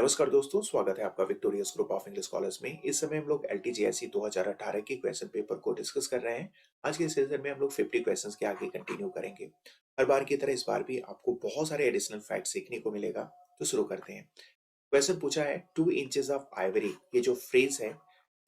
नमस्कार दोस्तों, स्वागत है आपका victorious group of English college में। इस समय हम लोग एलटीजीएसई 2018 के क्वेश्चन पेपर को डिस्कस कर रहे हैं। आज के सेशन में हम लोग 50 क्वेश्चंस के आगे कंटिन्यू करेंगे। हर बार की तरह इस बार भी आपको बहुत सारे एडिशनल फैक्ट सीखने को मिलेगा। तो शुरू करते हैं। क्वेश्चन पूछा है 2 इंचेस ऑफ आइवरी, ये जो फ्रेज है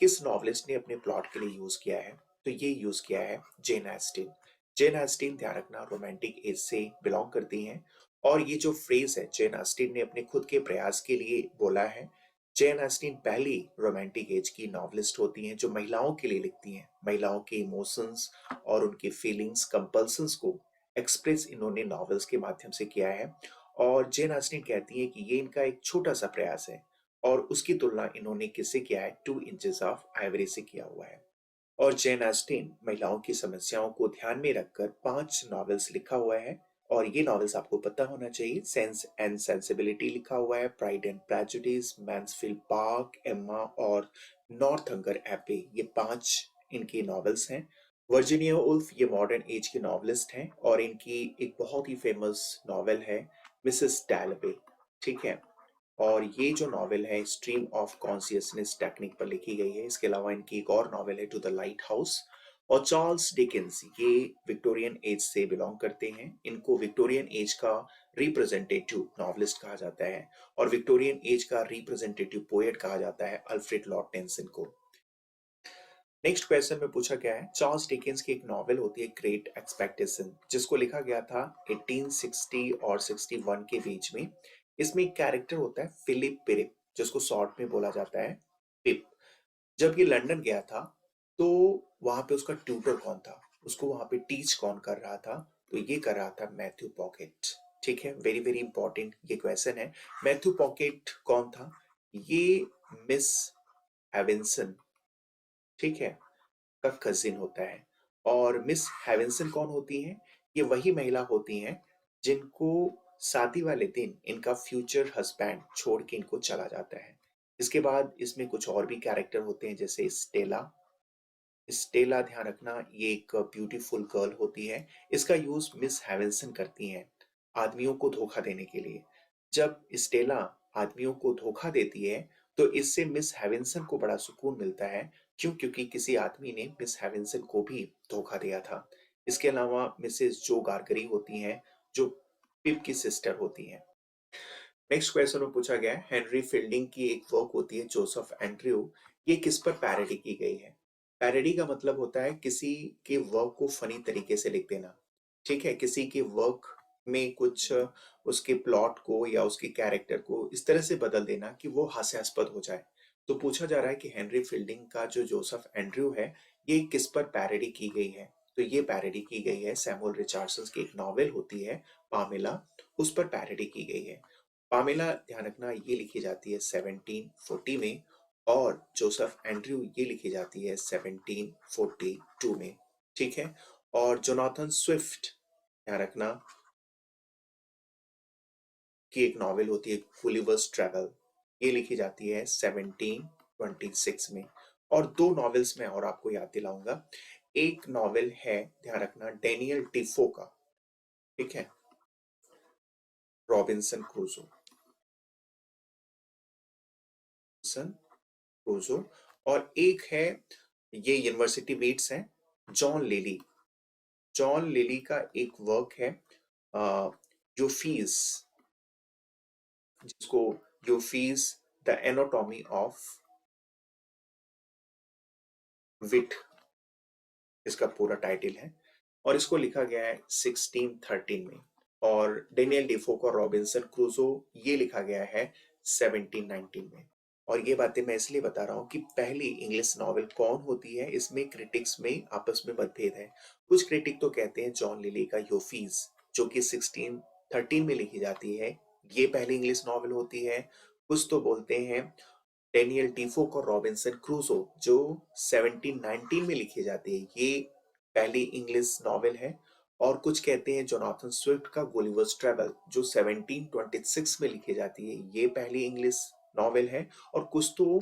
किस नॉवलिस्ट ने अपने प्लॉट के लिए यूज किया है? तो ये यूज किया है जेन ऑस्टिन। जेन ऑस्टिन, ध्यान रखना, रोमांटिक एज से बिलोंग करती हैं। और ये जो फ्रेज है जेन ऑस्टिन ने अपने खुद के प्रयास के लिए बोला है। जेन ऑस्टिन पहली रोमांटिक एज की नॉवलिस्ट होती हैं जो महिलाओं के लिए लिखती हैं। महिलाओं के इमोशंस और उनकी फीलिंग्स, कंपल्सन्स को एक्सप्रेस इन्होंने नॉवेल्स के माध्यम से किया है। और जेन ऑस्टिन कहती हैं कि ये इनका एक छोटा सा प्रयास है और उसकी तुलना इन्होंने किससे किया है? 2 इंचेस ऑफ आइवरी से किया हुआ है। और जेन ऑस्टिन महिलाओं की समस्याओं को ध्यान में रखकर 5 नॉवेल्स लिखा हुआ है। और ये नॉवेल्स आपको पता होना चाहिए। सेंस एंड सेंसिबिलिटी लिखा हुआ है, pride and prejudice, Mansfield park, Emma और नॉर्थंगर एबे, ये 5 इनकी नॉवेल्स हैं। वर्जीनिया वुल्फ ये मॉडर्न एज की नॉवेलिस्ट हैं और इनकी एक बहुत ही फेमस नॉवेल है मिसेस डैलवे। ठीक है। और ये जो नॉवेल है स्ट्रीम ऑफ कॉन्शियसनेस टेक्निक पर लिखी गई है। इसके अलावा इनकी एक और नॉवेल है टू द लाइट हाउस। और चार्ल्स डिकेंस ये विक्टोरियन एज से बिलोंग करते हैं। इनको विक्टोरियन एज का रिप्रेजेंटेटिव नॉवलिस्ट कहा जाता है और विक्टोरियन एज का रिप्रेजेंटेटिव पोएट कहा जाता है अल्फ्रेड लॉर्ड टेंसन को। नेक्स्ट क्वेश्चन में पूछा गया है चार्ल्स डिकेंस की एक नॉवेल होती है ग्रेट एक्सपेक्टेशन, जिसको लिखा गया था 1860 और 61 के बीच में। इसमें एक कैरेक्टर होता है फिलिप पिरिप, जिसको शॉर्ट में बोला जाता है पिप। जब ये लंदन गया था तो वहां पे उसका ट्यूटर कौन था, उसको वहां पे टीच कौन कर रहा था? तो ये कर रहा था मैथ्यू पॉकेट। ठीक है, वेरी वेरी इंपॉर्टेंट ये क्वेश्चन है। मैथ्यू पॉकेट कौन था? ये मिस एविंसन, ठीक है, का कजिन होता है। और मिस हेविंसन कौन होती हैं? ये वही महिला होती हैं जिनको शादी वाले दिन इनका फ्यूचर हस्बैंड छोड़ के इनको चला जाता है। इसके बाद इसमें कुछ और भी कैरेक्टर होते हैं जैसे स्टेला। स्टेला, ध्यान रखना, ये एक ब्यूटीफुल गर्ल होती है। इसका यूज मिस हेविंसन करती हैं आदमियों को धोखा देने के लिए। जब स्टेला आदमियों को धोखा देती है तो इससे मिस हेविंसन को बड़ा सुकून मिलता है। क्यों? क्योंकि किसी आदमी ने मिस हेविंसन को भी धोखा दिया था। इसके अलावा मिसेस जो गार्गरी होती हैं जो पिप की सिस्टर होती हैं। नेक्स्ट क्वेश्चन में पूछा गया है हेनरी फील्डिंग की एक वर्क होती है जोसेफ एंड्रयू, ये किस पर पैरोडी की गई है? पैरोडी का मतलब होता है किसी के वर्क को फनी तरीके से लिख देना। ठीक है, किसी के वर्क में कुछ उसके प्लॉट को या उसके कैरेक्टर को इस तरह से बदल देना कि वो हास्यास्पद हो जाए। तो पूछा जा रहा है कि हेनरी फील्डिंग का जो जोसेफ एंड्रयू है ये किस पर पैरोडी की गई है? तो ये पैरोडी की गई है सैमुअल रिचर्डसन की एक नॉवेल होती है पामेला, उस पर पैरोडी की गई है। पामेला, ध्यान रखना, ये लिखी जाती है 1740 में और जोसेफ एंड्रयू ये लिखी जाती है 1742 में। ठीक है। और जोनाथन स्विफ्ट, ध्यान रखना, की एक नॉवेल होती है गुलिवर्स ट्रैवल, ये लिखी जाती है 1726 में। और 2 नॉवेल्स में और आपको याद दिलाऊंगा। एक नॉवेल है, ध्यान रखना, डेनियल डिफो का, ठीक है, रॉबिन्सन क्रूसो। क्रूसो। और एक है, ये यूनिवर्सिटी वेट्स है, जॉन लिली। जॉन लिली का एक वर्क है यूफीज, जिसको यूफीज द एनाटॉमी ऑफ विट इसका पूरा टाइटल है। और इसको लिखा गया है 1613 में। और डेनियल डिफो का रॉबिन्सन क्रूसो ये लिखा गया है 1719 में। और ये बातें मैं इसलिए बता रहा हूँ कि पहली इंग्लिश नॉवेल कौन होती है, इसमें क्रिटिक्स में आपस में मतभेद है। कुछ क्रिटिक तो कहते हैं जॉन लिली का यूफीज, जो कि 1613 में लिखी जाती है, ये पहली इंग्लिश नॉवेल होती है। कुछ तो बोलते हैं डेनियल डिफो का रॉबिन्सन क्रूसो, जो 1719 में लिखी जाती है, ये पहली इंग्लिश नॉवेल है। और कुछ कहते हैं जोनाथन स्विफ्ट का गुलिवर्स ट्रैवल, जो 1726 में लिखी जाती है, ये पहली इंग्लिश नॉवेल है। और कुछ तो,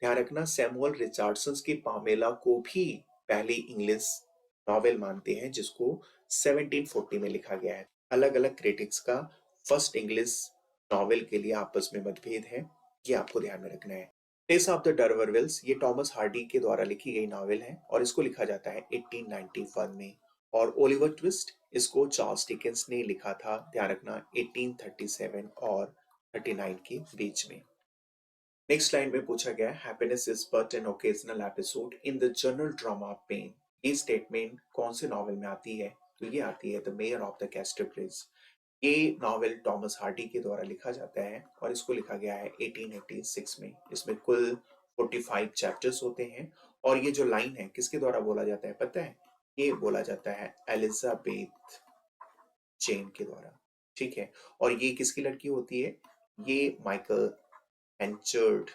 ध्यान रखना, सैमुअल रिचर्डसन के पामेला को भी पहली इंग्लिश नॉवेल मानते हैं, जिसको 1740 में लिखा गया है। अलग अलग क्रिटिक्स का फर्स्ट इंग्लिश नॉवेल के लिए आपस में मतभेद है। ये आपको ध्यान में रखना है। टेस ऑफ द डरवरविल्स ये टॉमस हार्डी के द्वारा लिखी गई नॉवेल है और इसको लिखा जाता है 1891 में। और ओलिवर ट्विस्ट इसको चार्ल्स डिकेंस ने लिखा था, ध्यान रखना 1837 और 39 के बीच में। नेक्स्ट लाइन में पूछा गया happiness is but an occasional episode in the general drama of pain. ये स्टेटमेंट कौन से नॉवेल में आती है? तो ये आती है the mayor of the Casterbridge. ये नॉवेल टॉमस हार्डी के द्वारा लिखा जाता है और इसको लिखा गया है 1886 में। इसमें कुल 45 चैप्टर्स होते हैं और ये जो लाइन है किसके द्वारा बोला जाता है पता है? ये बोला जाता है एलिजाबेथ जेन के द्वारा। ठीक है, और ये किसकी लड़की होती है? ये माइकल एंचर्ड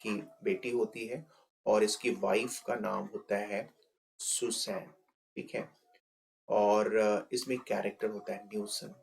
की बेटी होती है और इसकी वाइफ का नाम होता है सुसैन। ठीक है, और इसमें कैरेक्टर होता है न्यूसन।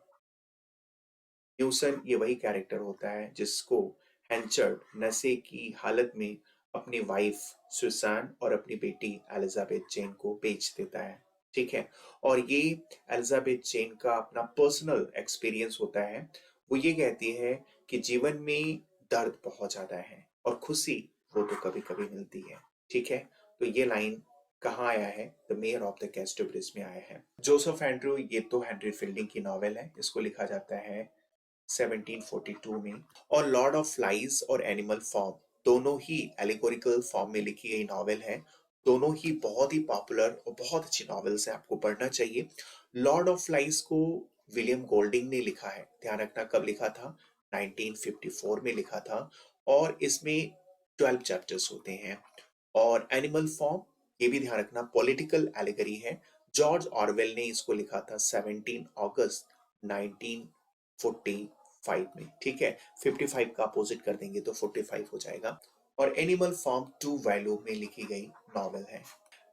न्यूसन ये वही कैरेक्टर होता है जिसको हेंचर्ड नशे की हालत में अपनी वाइफ सुसान और अपनी बेटी एलिजाबेथ जेन को बेच देता है। ठीक है, और ये एलिजाबेथ जेन का अपना पर्सनल एक्सपीरियंस होता है। वो ये कहती है कि जीवन में दर्द बहुत ज्यादा है और खुशी वो तो कभी कभी मिलती है। ठीक है, तो ये लाइन कहाँ आया है? The mayor of the Casterbridge में आया है। जोसेफ एंड्रू ये तो हेनरी फील्डिंग की नॉवेल है, इसको लिखा जाता है 1742 में। और लॉर्ड ऑफ फ्लाइज और एनिमल फॉर्म दोनों ही एलिगोरिकल फॉर्म में लिखी गई नॉवेल है। दोनों ही बहुत ही पॉपुलर और बहुत अच्छी नॉवेल्स हैं, आपको पढ़ना चाहिए। लॉर्ड ऑफ फ्लाइज को विलियम गोल्डिंग ने लिखा है, ध्यान रखना कब लिखा था? 1954 में लिखा था और इसमें 12 चैप्टर्स होते हैं। और एनिमल फॉर्म ये भी ध्यान रखना पॉलिटिकल एलिगरी है। जॉर्ज ऑरवेल ने इसको लिखा था 17 अगस्त 1945 में। ठीक है, 55 का अपोजिट कर देंगे तो 45 हो जाएगा। और एनिमल फॉर्म 2 वॉल्यूम में लिखी गई नॉवेल है।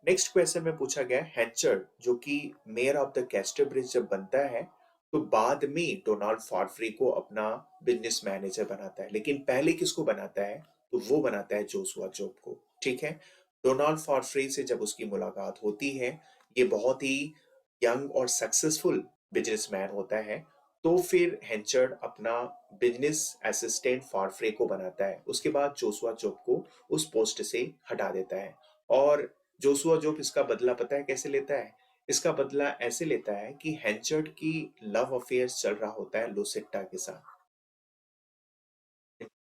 नेक्स्ट क्वेश्चन में पूछा गया हैंचर्ड जो कि मेयर ऑफ द कैस्टरब्रिज जब बनता है तो बाद में डोनाल्ड फॉर्फ्री को अपना बिजनेस मैनेजर बनाता है, लेकिन पहले किसको बनाता है? तो वो बनाता है जोसुआ जॉब को। ठीक है, डोनाल्ड फॉर्फ्री से जब उसकी मुलाकात होती है, ये बहुत ही यंग और सक्सेसफुल बिजनेसमैन होता है, तो फिर हेंचर्ड अपना बिजनेस असिस्टेंट फॉर्फ्रे को बनाता है। उसके बाद जोसुआ जॉब को उस पोस्ट से हटा देता है। और जोसुआ जॉब इसका बदला पता है कैसे लेता है? इसका बदला ऐसे लेता है कि हेंचर्ड की लव अफेयर चल रहा होता है लुसेट्टा के साथ।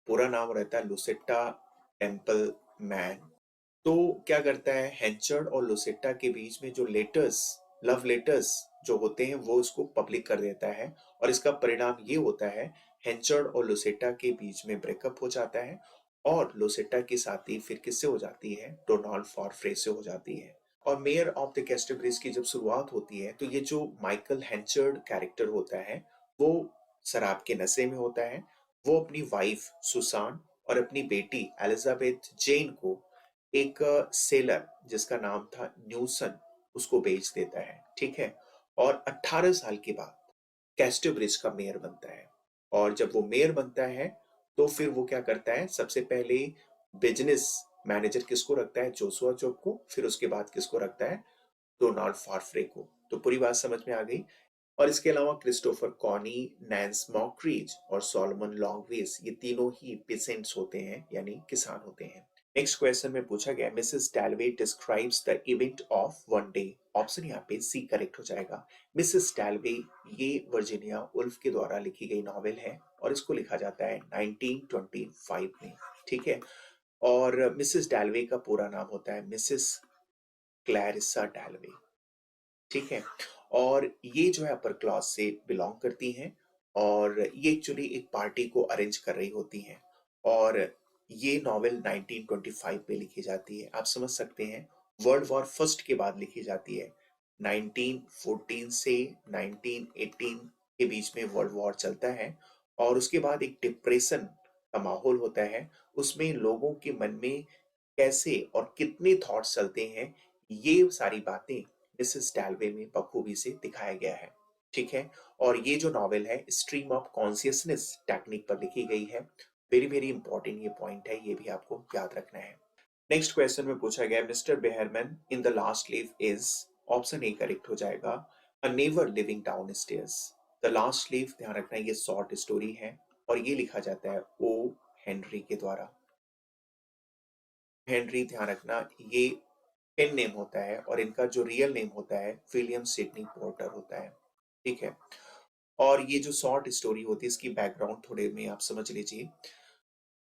पूरा नाम रहता है लुसेट्टा टेम्पल मैन। तो क्या करता है हेंचर्ड और लुसेट्टा के बीच में जो लेटर्स, लव लेटर्स जो होते हैं वो उसको पब्लिक कर देता है और इसका परिणाम ये होता है हेंचर्ड और लुसेट्टा के बीच में ब्रेकअप हो जाता है और लुसेट्टा की शादी फिर किससे हो जाती है? डोनाल्ड फॉर्फ्रे से हो जाती है। और मेयर ऑफ द कैस्टरब्रिज की जब शुरुआत होती है तो ये जो माइकल हेंचर्ड कैरेक्टर होता है वो शराब के नशे में होता है। वो अपनी वाइफ सुसान और अपनी बेटी एलिजाबेथ जेन को एक सेलर जिसका नाम था न्यूसन उसको बेच देता है। ठीक है, और 18 साल के बाद कैस्टरब्रिज का मेयर बनता है। और जब वो मेयर बनता है तो फिर वो क्या करता है? सबसे पहले बिजनेस मैनेजर किसको रखता है? जोसुआ जॉब को। फिर उसके बाद किसको रखता है? डोनाल्ड फार्फ्रे को। तो पूरी बात समझ में आ गई। और इसके अलावा क्रिस्टोफर कॉनी, नैंस मॉकरीज और सोलोमन लॉन्गवेज ये तीनों ही पेसेंट्स होते हैं, यानी किसान होते हैं। नेक्स्ट क्वेश्चन में पूछा गया Mrs Dalloway describes the event of one day. Option यहाँ पे सी करेक्ट हो जाएगा। मिसेस डैलवे ये वर्जीनिया उल्फ के द्वारा लिखी गई नॉवेल है और इसको लिखा जाता है 1925 में। ठीक है, और मिसेस डैलवे का पूरा नाम होता है मिसेस क्लैरिसा डैलवे। ठीक है, और ये जो है अपर क्लास से बिलोंग करती हैं और ये एक्चुअली एक पार्टी को अरेंज कर रही होती हैं। और ये नॉवेल 1925 में लिखी जाती है। आप समझ सकते हैं वर्ल्ड वॉर फर्स्ट के बाद लिखी जाती है। 1914 से 1918 के बीच में वर्ल्ड वॉर चलता है और उसके बाद एक डिप्रेशन का माहौल होता है। उसमें लोगों के मन में कैसे और कितने थॉट्स चलते हैं, ये सारी बातें मिसेस डैलवे में बखूबी से दिखाया गया है। ठीक है, और ये जो नॉवेल है स्ट्रीम ऑफ कॉन्शियसनेस टेक्निक पर लिखी गई है। वेरी वेरी इंपॉर्टेंट ये पॉइंट है, ये भी आपको याद रखना है। नेक्स्ट क्वेश्चन में पूछा गया mister Behrman in the last leave is. Option A correct हो जाएगा a never living down stairs. The last leave ध्यान रखना ये शॉर्ट स्टोरी है और ये लिखा जाता है ओ हेनरी के द्वारा। हेनरी, ध्यान रखना, ये पेन नेम होता है और इनका जो रियल नेम होता है विलियम सिडनी पोर्टर होता है। ठीक है। और ये जो शॉर्ट स्टोरी होती है इसकी बैकग्राउंड थोड़े में आप समझ लीजिए।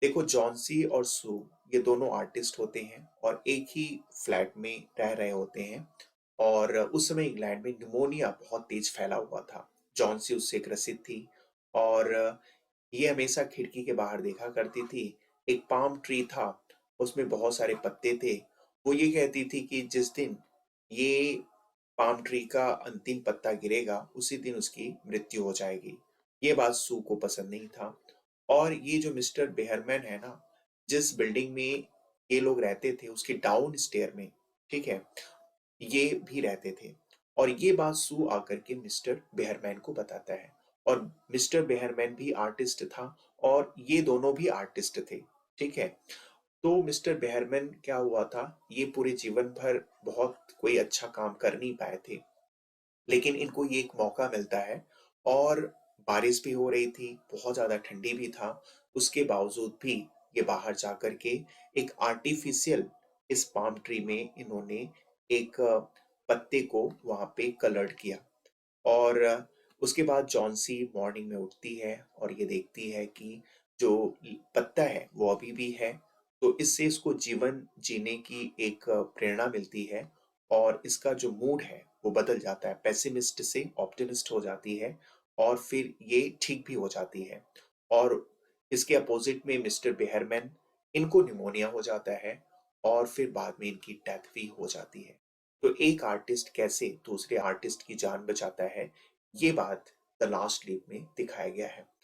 देखो, जॉन्सी और सू ये दोनों आर्टिस्ट होते हैं और एक ही फ्लैट में रह रहे होते हैं। और उस समय इंग्लैंड में निमोनिया बहुत तेज फैला हुआ था। जॉन्सी उससे ग्रसित थी और ये हमेशा खिड़की के बाहर देखा करती थी। एक पाम ट्री था, उसमें बहुत सारे पत्ते थे। वो ये कहती थी कि जिस दिन ये पाम ट्री का अंतिम पत्ता गिरेगा उसी दिन उसकी मृत्यु हो जाएगी। ये बात सू को पसंद नहीं था। और ये जो मिस्टर बेहरमैन है ना, जिस बिल्डिंग में ये लोग रहते थे उसके डाउन स्टेयर में, ठीक है, ये भी रहते थे। और ये बात सू आकर के मिस्टर बेहरमैन को बताता है। और मिस्टर बेहरमैन भी आर्टिस्ट था और ये दोनों भी आर्टिस्ट थे। ठीक है। तो मिस्टर बेहरमैन क्या हुआ था, ये पूरे जीवन भर बहुत कोई अच्छा काम कर नहीं पाए थे, लेकिन इनको ये एक मौका मिलता है। और बारिश भी हो रही थी, बहुत ज़्यादा ठंडी भी था, उसके बावजूद भी ये बाहर जा कर के एक आर्टिफिशियल इस पाम ट्री में इन्होंने एक पत्ते को वहाँ पे कलर्ड किया। और उसके बाद जॉन्सी मॉर्निंग में उठती है और ये देखती है कि जो पत्ता है वो अभी भी है। तो इससे इसको जीवन जीने की एक प्रेरणा मिलती है और इसका जो मूड है वो बदल जाता है, पेसिमिस्ट से ऑप्टिमिस्ट हो जाती है और फिर ये ठीक भी हो जाती है। और इसके अपोजिट में मिस्टर बेहरमैन, इनको निमोनिया हो जाता है और फिर बाद में इनकी डेथ भी हो जाती है। तो एक आर्टिस्ट कैसे दूसरे आर्टिस्ट की जान बचाता है, ये बात द लास्ट लीप में दिखाया गया है।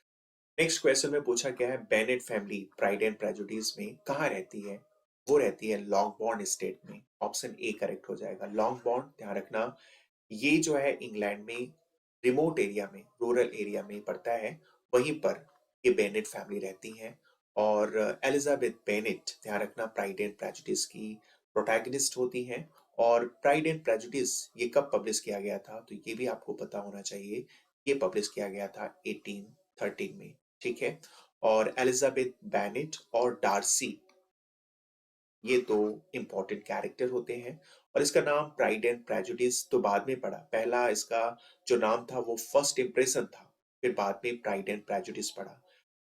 नेक्स्ट क्वेश्चन में पूछा गया है Bennett family pride and prejudice में कहाँ रहती है। वो रहती है लॉन्गबॉर्न स्टेट में। ऑप्शन ए करेक्ट हो जाएगा। लॉन्गबॉर्न, ध्यान रखना, ये जो है इंग्लैंड में रिमोट एरिया में, रूरल एरिया में पड़ता है। वहीं पर ये बेनेट फैमिली रहती है। और एलिजाबेथ बेनेट, ध्यान रखना, प्राइड एंड प्रेजुडिस की प्रोटैगनिस्ट होती हैं। और प्राइड एंड प्रेजुडिस ये कब पब्लिश किया गया था, तो ये भी आपको पता होना चाहिए। ये पब्लिश किया गया था 1813 में। ठीक है। और एलिजाबेथ बेनेट और डार्सी, ये दो इंपॉर्टेंट कैरेक्टर होते हैं। और इसका नाम प्राइड एंड प्रेजुडिस तो बाद में पड़ा, पहला इसका जो नाम था वो फर्स्ट इंप्रेशन था, फिर बाद में प्राइड एंड प्रेजुडिस पड़ा।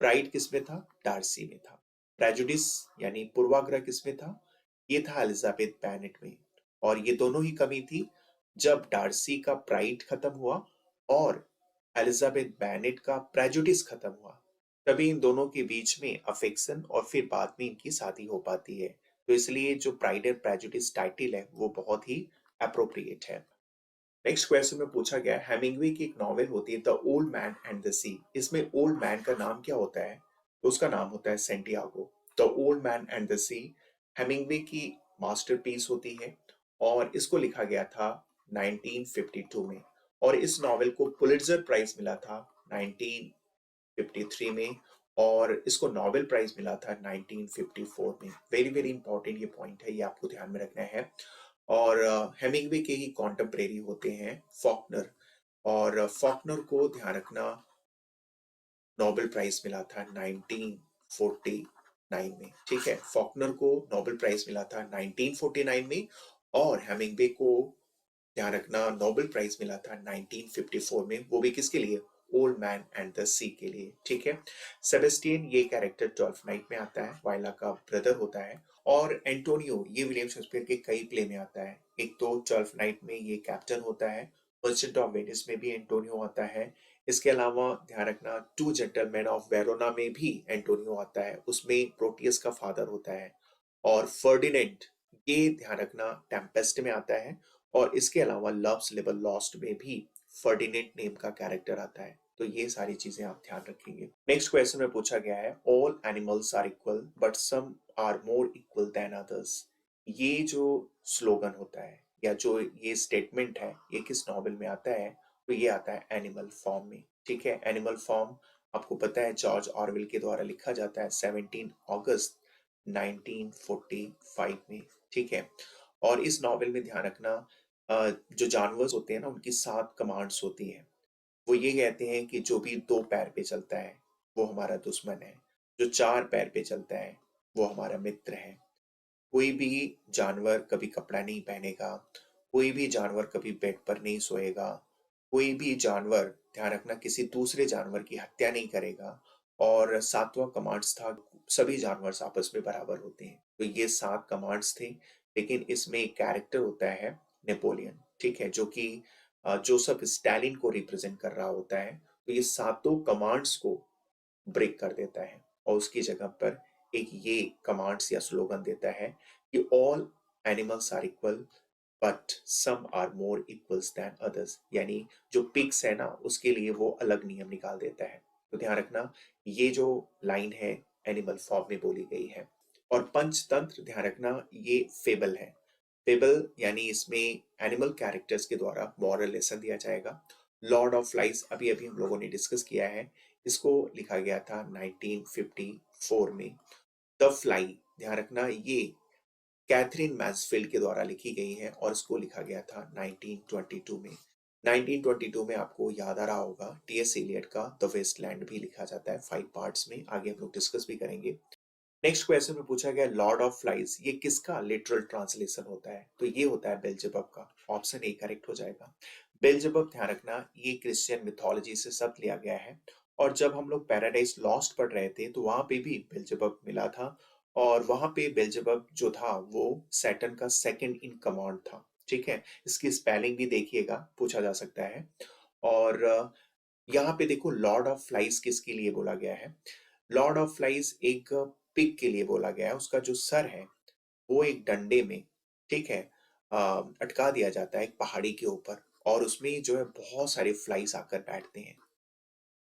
प्राइड किसमें था, डार्सी में था। प्रेजुडिस यानी पूर्वाग्रह किसमें था, ये था एलिजाबेथ बेनेट में। और ये दोनों ही कमी थी। जब डार्सी का प्राइड खत्म हुआ और एलिजाबेथ बेनेट का प्रेजुडिस खत्म हुआ, तभी इन दोनों के बीच में अफेक्शन और फिर बाद में इनकी शादी हो पाती है। तो इसलिए जो प्राइड एंड प्रेजुडिस टाइटल है वो बहुत ही अप्रोप्रिएट है। नेक्स्ट क्वेश्चन में पूछा गया है हेमिंग्वे की एक नॉवेल होती है the old man and the sea. इसमें ओल्ड मैन का नाम क्या होता है, तो उसका नाम होता है Santiago. The old man and the sea Hemingway की मास्टरपीस होती है और इसको लिखा गया था 1952 में। और इस नॉवेल को पुलिट्जर प्राइज मिला था 1953 में। और इसको नोबेल प्राइज मिला था 1954 में। वेरी वेरी इंपॉर्टेंट ये पॉइंट है, ये आपको ध्यान में रखना है। और हेमिंग्वे के ही कॉन्टेम्परेरी होते हैं फॉकनर। और फॉकनर को ध्यान रखना, नोबेल प्राइज मिला था 1949 में। ठीक है, फॉकनर को नोबेल प्राइज मिला था 1949 में और हेमिंग्वे को ध्यान रखना नोबेल प्राइज मिला था 1954 में, वो भी किसके लिए, ओल्ड मैन एंड द सी के लिए। ठीक है। सेबेस्टियन ये कैरेक्टर 12th नाइट में आता है, वाइला का ब्रदर होता है। और एंटोनियो ये विलियम शेक्सपियर के कई प्ले में आता है। एक तो 12th नाइट में ये कैप्टन होता है, मर्चेंट ऑफ वेनिस में भी एंटोनियो आता है। इसके अलावा ध्यान रखना टू जेंटलमैन ऑफ वेरोना में भी एंटोनियो आता है, उसमें प्रोटियस का फादर होता है। और फर्डिनेंड, ये ध्यान रखना टेम्पेस्ट में आता है। और इसके अलावा लव्स लिबल लॉस्ट में भी फर्डिनेंड नेम का कैरेक्टर आता है। तो ये सारी चीजें आप ध्यान रखेंगे। नेक्स्ट क्वेश्चन में पूछा गया है all animals are equal but some are more equal than others. ये जो स्लोगन होता है या जो ये स्टेटमेंट है, ये किस नॉवेल में आता है, तो ये आता है एनिमल फॉर्म में। ठीक है। एनिमल फॉर्म आपको पता है जॉर्ज ऑरवेल के द्वारा लिखा जाता है 17 अगस्त 1945 में। ठीक है। और इस नॉवेल में ध्यान रखना, जो जानवर होते हैं ना उनकी 7 कमांड्स होती हैं। वो ये कहते हैं कि जो भी 2 पैर पे चलता है वो हमारा दुश्मन है, जो 4 पैर पे चलता है, वो हमारा मित्र है। कोई भी जानवर कभी कपड़ा नहीं पहनेगा, कोई भी जानवर कभी बेड पर नहीं सोएगा, कोई भी जानवर, ध्यान रखना, किसी दूसरे जानवर की हत्या नहीं करेगा। और 7वां कमांड्स था, सभी जानवर आपस में बराबर होते हैं। तो ये 7 कमांड्स थे, लेकिन इसमें एक कैरेक्टर होता है, नेपोलियन, ठीक है, जो कि जोसेफ स्टालिन को रिप्रेजेंट कर रहा होता है। तो ये सातों कमांड्स को ब्रेक कर देता है और उसकी जगह पर एक ये कमांड्स या स्लोगन देता है कि all animals are equal but some are more equals than others. यानी जो पिग्स है ना, उसके लिए वो अलग नियम निकाल देता है। तो ध्यान रखना, ये जो लाइन है एनिमल फॉर्म में बोली गई है। और पंचतंत्र, ध्यान रखना, ये फेबल है। फेबल यानी इसमें एनिमल कैरेक्टर्स के द्वारा मॉरल लेसन दिया जाएगा। लॉर्ड ऑफ फ्लाइज अभी अभी हम लोगों ने डिस्कस किया है, इसको लिखा गया था 1954 में। द फ्लाई, ध्यान रखना, ये कैथरीन मैnsफील्ड के द्वारा लिखी गई है और इसको लिखा गया था 1922 में। 1922 में आपको याद आ रहा होगा टीएस एलियट का द वेस्टलैंड भी लिखा जाता है 5 पार्ट्स में, आगे हम लोग डिस्कस भी करेंगे। नेक्स्ट क्वेश्चन में पूछा गया लॉर्ड ऑफ फ्लाइज, ये किसका लिटरल ट्रांसलेशन होता है? तो ये होता है बेल्जेबब का। ऑप्शन ए करेक्ट हो जाएगा। बेल्जेबब, ध्यान रखना, ये क्रिश्चियन मिथोलॉजी से शब्द लिया गया है। और जब हम लोग पैराडाइज लॉस्ट पढ़ रहे थे तो वहां पे भी बेल्जेबब मिला था। और वहां पे बेल्जेबब जो था वो सैटर्न का सेकंड इन कमांड था, ठीक है। इसकी स्पेलिंग भी देखिएगा, पूछा जा सकता है। और यहाँ पे देखो लॉर्ड ऑफ फ्लाइज किसके लिए बोला गया है? लॉर्ड ऑफ फ्लाइज एक पिग के लिए बोला गया है। उसका जो सर है वो एक डंडे में, ठीक है, अटका दिया जाता है एक पहाड़ी के ऊपर, और उसमें जो है बहुत सारे फ्लाइज आकर बैठते हैं,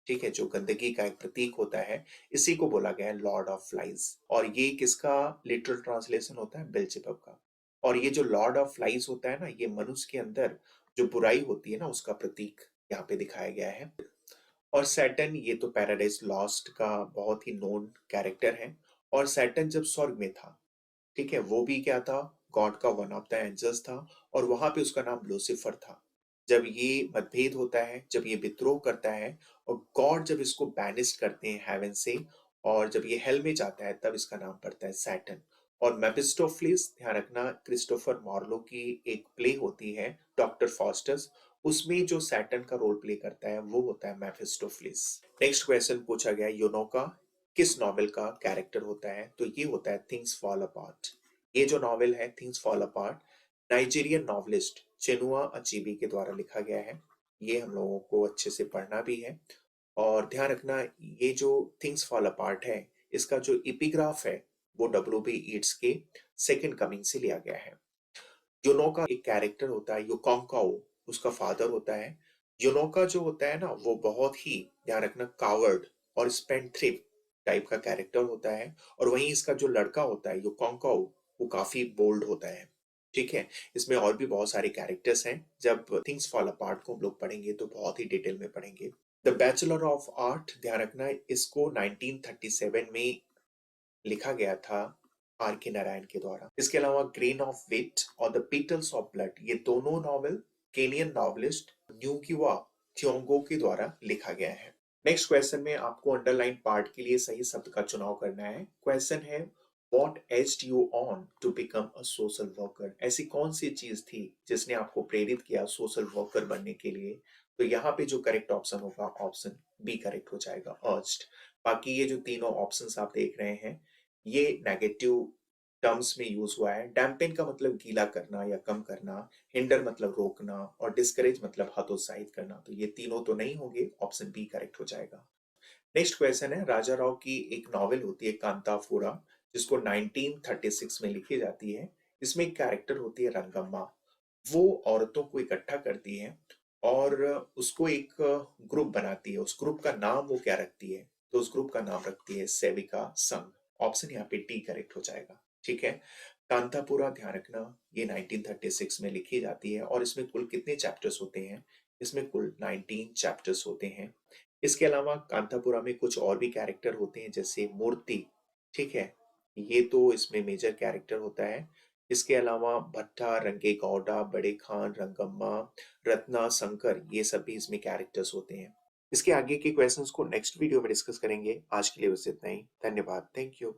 ठीक है, जो गंदगी का एक प्रतीक होता है। इसी को बोला गया है लॉर्ड ऑफ फ्लाइज। और ये किसका लिटरल ट्रांसलेशन होता है? बेल्जेबब का। और ये जो लॉर्ड ऑफ फ्लाइज होता है ना, ये मनुष्य के अंदर जो बुराई होती है ना, उसका प्रतीक यहाँ पे दिखाया गया है। और सैटर्न, ये तो पैराडाइज लॉस्ट का बहुत ही नोन कैरेक्टर है। और सैटर्न जब स्वर्ग में था, ठीक है, वो भी क्या था? गॉड का वन ऑफ द एंजल्स था। और वहां पे उसका नाम लूसीफर था। जब ये मतभेद होता है, जब ये विद्रोह करता है, और गॉड जब इसको बैनिस्ट करते हैं हेवन से, और जब ये हेल में जाता है, तब इसका नाम पड़ता है सैटर्न। और मेफिस्टोफिलिस, ध्यान रखना, क्रिस्टोफर मार्लो की एक प्ले होती है डॉक्टर फॉस्टर्स, उसमें जो सैटर्न का रोल प्ले करता है वो होता है मेफिस्टोफिलिस। नेक्स्ट क्वेश्चन पूछा गया यूनोका किस नॉवेल का कैरेक्टर होता है? तो ये होता है थिंग्स फॉल अपार्ट। ये जो नॉवेल है things fall apart, Nigerian novelist Chinua Achebe के द्वारा लिखा गया है। ये हम लोगों को अच्छे से पढ़ना भी है। और ध्यान रखना, ये जो थिंग्स फॉल अपार्ट है, इसका जो एपिग्राफ है वो डब्ल्यू बी ईट्स के सेकंड कमिंग से लिया गया है। योनोका एक कैरेक्टर होता है, योकोंकाओ उसका फादर होता है। योनोका जो होता है ना, वो बहुत ही, ध्यान रखना, कावर्ड और स्पेंथ्रिफ टाइप का कैरेक्टर होता है। और वहीं इसका जो लड़का होता है योकोंकाओ, वो काफी बोल्ड होता है, ठीक है। इसमें और भी बहुत सारे कैरेक्टर्स हैं। जब थिंग्स फॉल अपार्ट को हम लोग पढ़ेंगे तो बहुत ही डिटेल में पढ़ेंगे। द बैचलर ऑफ आर्ट, ध्यान रखना, इसको 1937 में लिखा गया था आर के नारायण के द्वारा। इसके अलावा ग्रेन ऑफ विट और द पीटल्स ऑफ ब्लड, ये दोनों नॉवेल केनियन नॉवलिस्ट न्यूगिवा थियोंगो के द्वारा लिखा गया है। नेक्स्ट क्वेश्चन में आपको अंडरलाइन पार्ट के लिए सही शब्द का चुनाव करना है। क्वेश्चन है what urged you on to become a social worker? ऐसी कौन सी चीज थी जिसने आपको प्रेरित किया सोशल वर्कर बनने के लिए? तो यहाँ पे जो करेक्ट ऑप्शन होगा ऑप्शन बी करेक्ट हो जाएगा, अर्ज्ड। बाकी ये जो तीनों ऑप्शंस आप देख रहे हैं, ये नेगेटिव टर्म्स में यूज हुआ है। डैम्पेन का मतलब गीला करना या कम करना, हिंडर मतलब रोकना, और डिस्करेज मतलब हतोत्साहित करना। तो ये तीनों तो नहीं होंगे, ऑप्शन बी करेक्ट हो जाएगा। नेक्स्ट क्वेश्चन है, राजा राव की एक नॉवेल होती है कांताफोरा, जिसको 1936 में लिखी जाती है। इसमें एक कैरेक्टर होती है रंगम्मा। वो औरतों को इकट्ठा करती है और उसको एक ग्रुप बनाती है। उस ग्रुप का नाम वो क्या रखती है? तो उस ग्रुप का नाम रखती है सेविका संघ। ऑप्शन यहाँ पे डी करेक्ट हो जाएगा, ठीक है। कांतापुरा, ध्यान रखना, ये 1936 में लिखी जाती है। और इसमें कुल कितने चैप्टर्स होते हैं? इसमें कुल 19 चैप्टर्स होते हैं। इसके अलावा कांतापुरा में कुछ और भी कैरेक्टर होते हैं, जैसे मूर्ति, ठीक है, ये तो इसमें मेजर कैरेक्टर होता है। इसके अलावा भट्टा, रंगे गौड़ा, बड़े खान, रंगम्मा, रत्ना, शंकर, ये सब भी इसमें कैरेक्टर्स होते हैं। इसके आगे के क्वेश्चंस को नेक्स्ट वीडियो में डिस्कस करेंगे। आज के लिए बस इतना ही। धन्यवाद। Thank you.